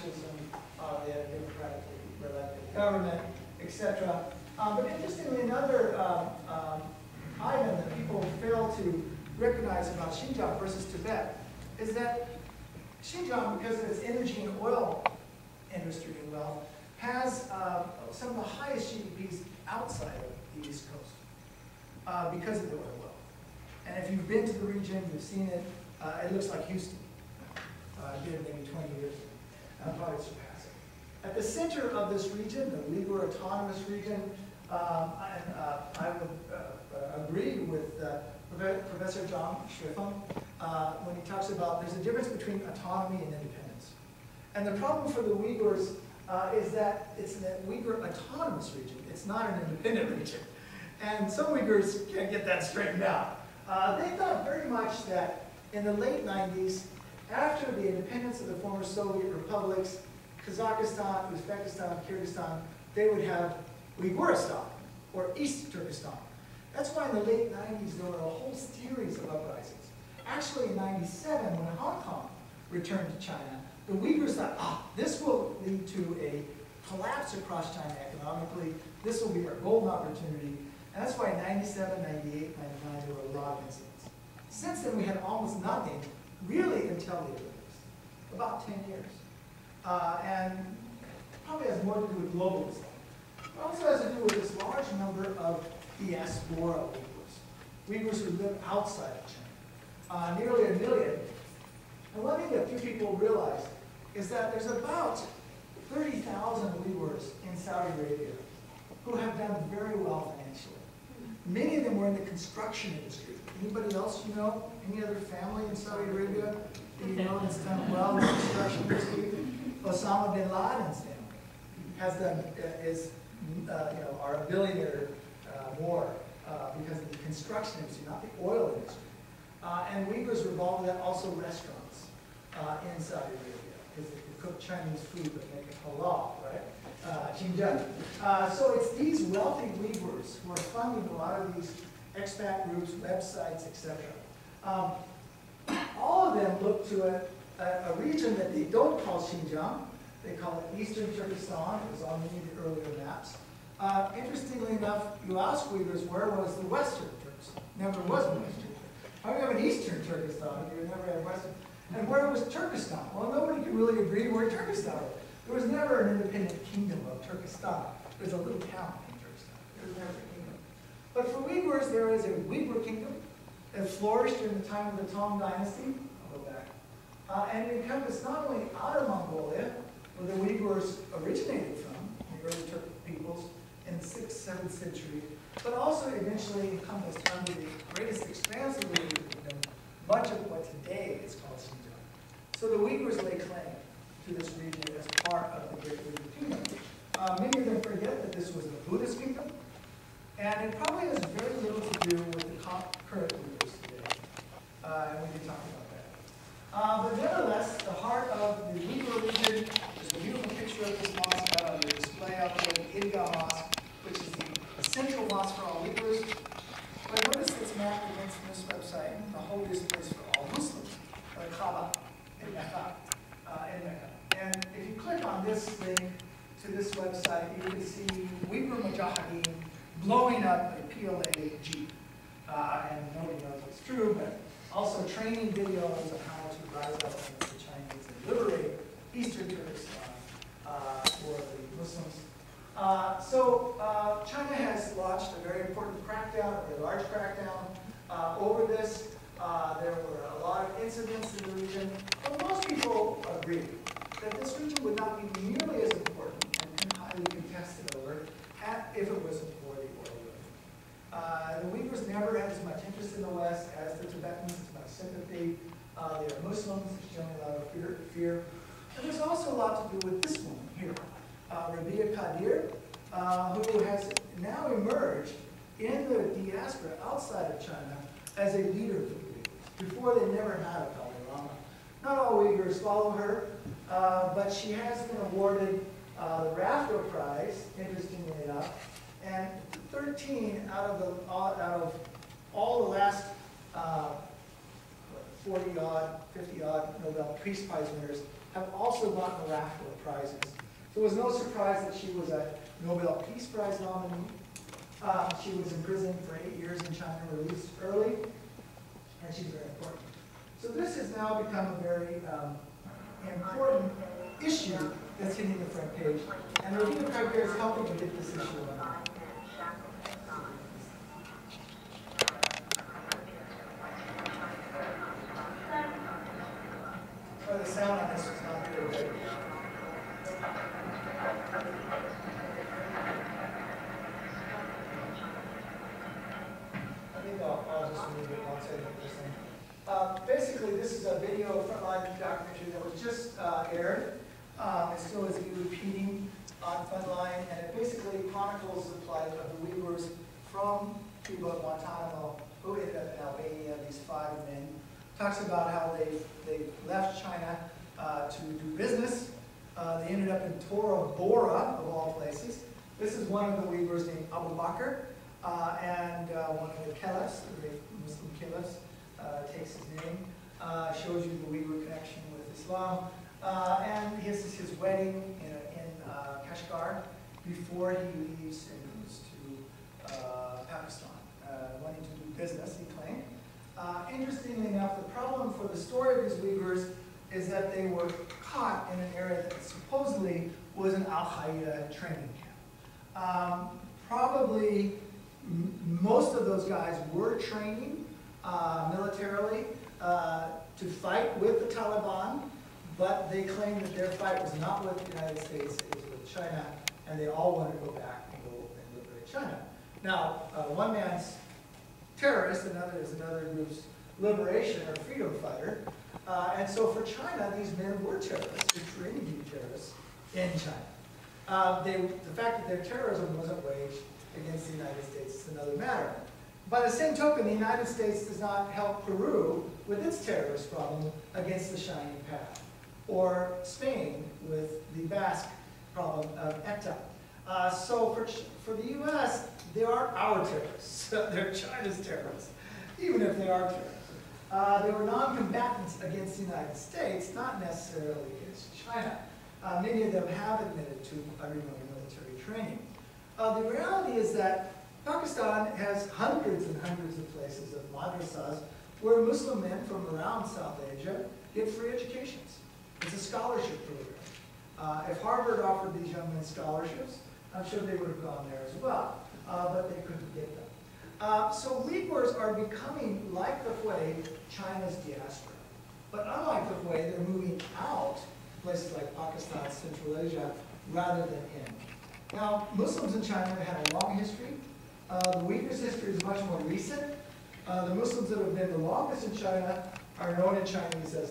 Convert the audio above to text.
fascism, they had a democratically elected government, etc. But interestingly, another item that people fail to recognize about Xinjiang versus Tibet is that Xinjiang, because of its energy and oil industry and wealth, has some of the highest GDPs outside of the East Coast because of the oil wealth. And if you've been to the region, you've seen it, it looks like Houston. I did maybe 20 years ago. I'll probably surpass it. At the center of this region, the Uyghur Autonomous Region, I would agree with Professor Zhang Xuefeng when he talks about there's a difference between autonomy and independence. And the problem for the Uyghurs is that it's an Uyghur Autonomous Region. It's not an independent region. And some Uyghurs can't get that straightened out. They thought very much that in the late 90s, after the independence of the former Soviet republics, Kazakhstan, Uzbekistan, Kyrgyzstan, they would have Uyghuristan, or East Turkestan. That's why in the late 90s there were a whole series of uprisings. Actually in 97, when Hong Kong returned to China, the Uyghurs thought, this will lead to a collapse across China economically. This will be our golden opportunity. And that's why in 97, 98, 99, there were a lot of incidents. Since then, we had almost nothing, really, until the Olympics, about 10 years. And probably has more to do with globalism. It also has to do with this large number of diaspora Uyghurs who live outside of China, nearly 1 million. And one thing that few people realize is that there's about 30,000 Uyghurs in Saudi Arabia who have done very well financially. Many of them were in the construction industry. Anybody else you know? Any other family in Saudi Arabia that you know that's done well in the construction industry? Osama bin Laden's family has done, are a billionaire more because of the construction industry, not the oil industry. And Uyghurs revolve that also restaurants in Saudi Arabia because they can cook Chinese food but make it halal, right? So it's these wealthy Uyghurs who are funding a lot of these expat groups, websites, etc. All of them look to a region that they don't call Xinjiang. They call it Eastern Turkestan. It was on many of the earlier maps. Interestingly enough, you ask Uyghurs, where was the Western Turkestan? Never was a Western. How do you have an Eastern Turkestan if you never had Western? And where was Turkestan? Well, nobody can really agree where Turkestan was. There was never an independent kingdom of Turkestan. There's a little town in Turkestan. There was never a kingdom. But for Uyghurs, there is a Uyghur kingdom that flourished during the time of the Tang Dynasty. I'll go back. And it encompassed not only outer Mongolia, where the Uyghurs originated from, the early Turkic peoples, in the 6th, 7th century, but also eventually encompassed under the greatest expanse of the Uyghur kingdom, much of what today is called Xinjiang. So the Uyghurs lay claim to this region as part of the Great Uyghur Kingdom. Many of them forget that this was a Buddhist kingdom, and it probably has very little to do with the current Uyghurs today. And we can talk about that. But nevertheless, the heart of the Uyghur region is a beautiful picture of this mosque on the display out there, the Idgah Mosque, which is the central mosque for all Uyghurs. But notice it's mapped against this website, the holiest place for all Muslims, the Kaaba in Mecca. And if you click on this link to this website, you can see Uyghur Mujahideen blowing up a PLA Jeep. And nobody knows it's true, but also training videos of how to rise up against the Chinese and liberate Eastern Turkestan for the Muslims. China has launched a very important crackdown, a very large crackdown over this. There were a lot of incidents in the region, but most people agree that this region would not be nearly as important and highly contested over if it wasn't for the oil boom. The Uyghurs never had as much interest in the West as the Tibetans, as much sympathy. They are Muslims, there's generally a lot of fear. And there's also a lot to do with this woman here, Rabia Qadir, who has now emerged in the diaspora outside of China as a leader for the Uyghurs. Before, they never had a Dalai Lama. Not all Uyghurs follow her, but she has been awarded the Rafto Prize, interestingly enough, and 13 out of all the last 40-odd, 50-odd Nobel Peace Prize winners have also gotten a raft of prizes. So it was no surprise that she was a Nobel Peace Prize nominee. She was imprisoned for 8 years in China, released early, and she's very important. So this has now become a very important issue that's hitting the front page, and the Review of Criteria is helping to get this issue on. Oh, the sound on this is not very good. I think I'll just move it once I get this thing. Basically, this is a video frontline documentary that was just aired. It still is repeating on Frontline, and it basically chronicles the plight of the Uyghurs from Cuba, Guantanamo, who ended up in Albania, these 5 men. Talks about how they left China to do business. They ended up in Tora Bora, of all places. This is one of the Uyghurs named Abu Bakr, and one of the caliphs, the Muslim caliphs, takes his name, shows you the Uyghur connection with Islam. And this is his wedding in Kashgar before he leaves and goes to Pakistan, wanting to do business, he claimed. Interestingly enough, the problem for the story of these Uyghurs is that they were caught in an area that supposedly was an Al-Qaeda training camp. Probably most of those guys were training militarily to fight with the Taliban, but they claimed that their fight was not with the United States, it was with China, and they all wanted to go back and go and liberate China. Now, one man's terrorist, another is another group's liberation or freedom fighter. And so for China, these men were terrorists, they're training to be terrorists in China. The fact that their terrorism wasn't waged against the United States is another matter. By the same token, the United States does not help Peru with its terrorist problem against the Shining Path, or Spain with the Basque problem of ETA. So for the U.S., they aren't our terrorists. They're China's terrorists, even if they are terrorists. They were non-combatants against the United States, not necessarily against China. Many of them have admitted to undergoing military training. The reality is that Pakistan has hundreds and hundreds of places of madrasas where Muslim men from around South Asia get free educations. It's a scholarship program. If Harvard offered these young men scholarships, I'm sure they would have gone there as well, but they couldn't get them. So Uyghurs are becoming, like the Hui, China's diaspora. But unlike the Hui, they're moving out to places like Pakistan, Central Asia, rather than in. Now, Muslims in China have had a long history. The Uyghurs' history is much more recent. The Muslims that have been the longest in China are known in Chinese as